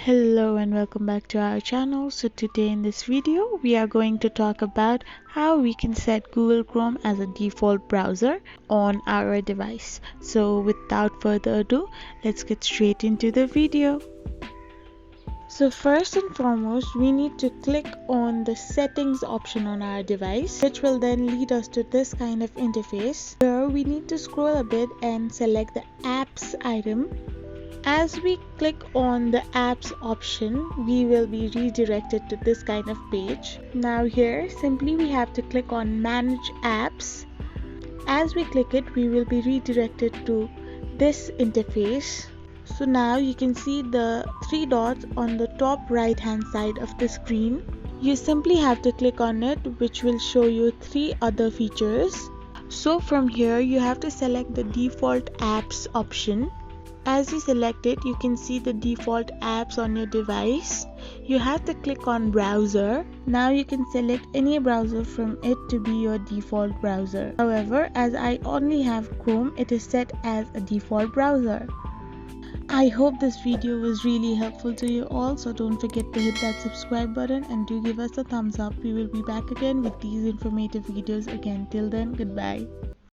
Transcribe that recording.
Hello and welcome back to our channel. So today in this video we are going to talk about how we can set Google Chrome as a default browser on our device. So without further ado, let's get straight into the video. So first and foremost, we need to click on the settings option on our device, which will then lead us to this kind of interface. Here we need to scroll a bit and select the apps item. As we click on the apps option, we will be redirected to this kind of page. Now here, simply we have to click on manage apps. As we click it, we will be redirected to this interface. So now you can see the three dots on the top right hand side of the screen. You simply have to click on it, which will show you three other features. So from here, you have to select the default apps option. As you select it, you can see the default apps on your device. You have to click on browser. Now you can select any browser from it to be your default browser. However, as I only have Chrome, it is set as a default browser. I hope this video was really helpful to you all, so don't forget to hit that subscribe button and do give us a thumbs up. We will be back again with these informative videos again. Till then, goodbye.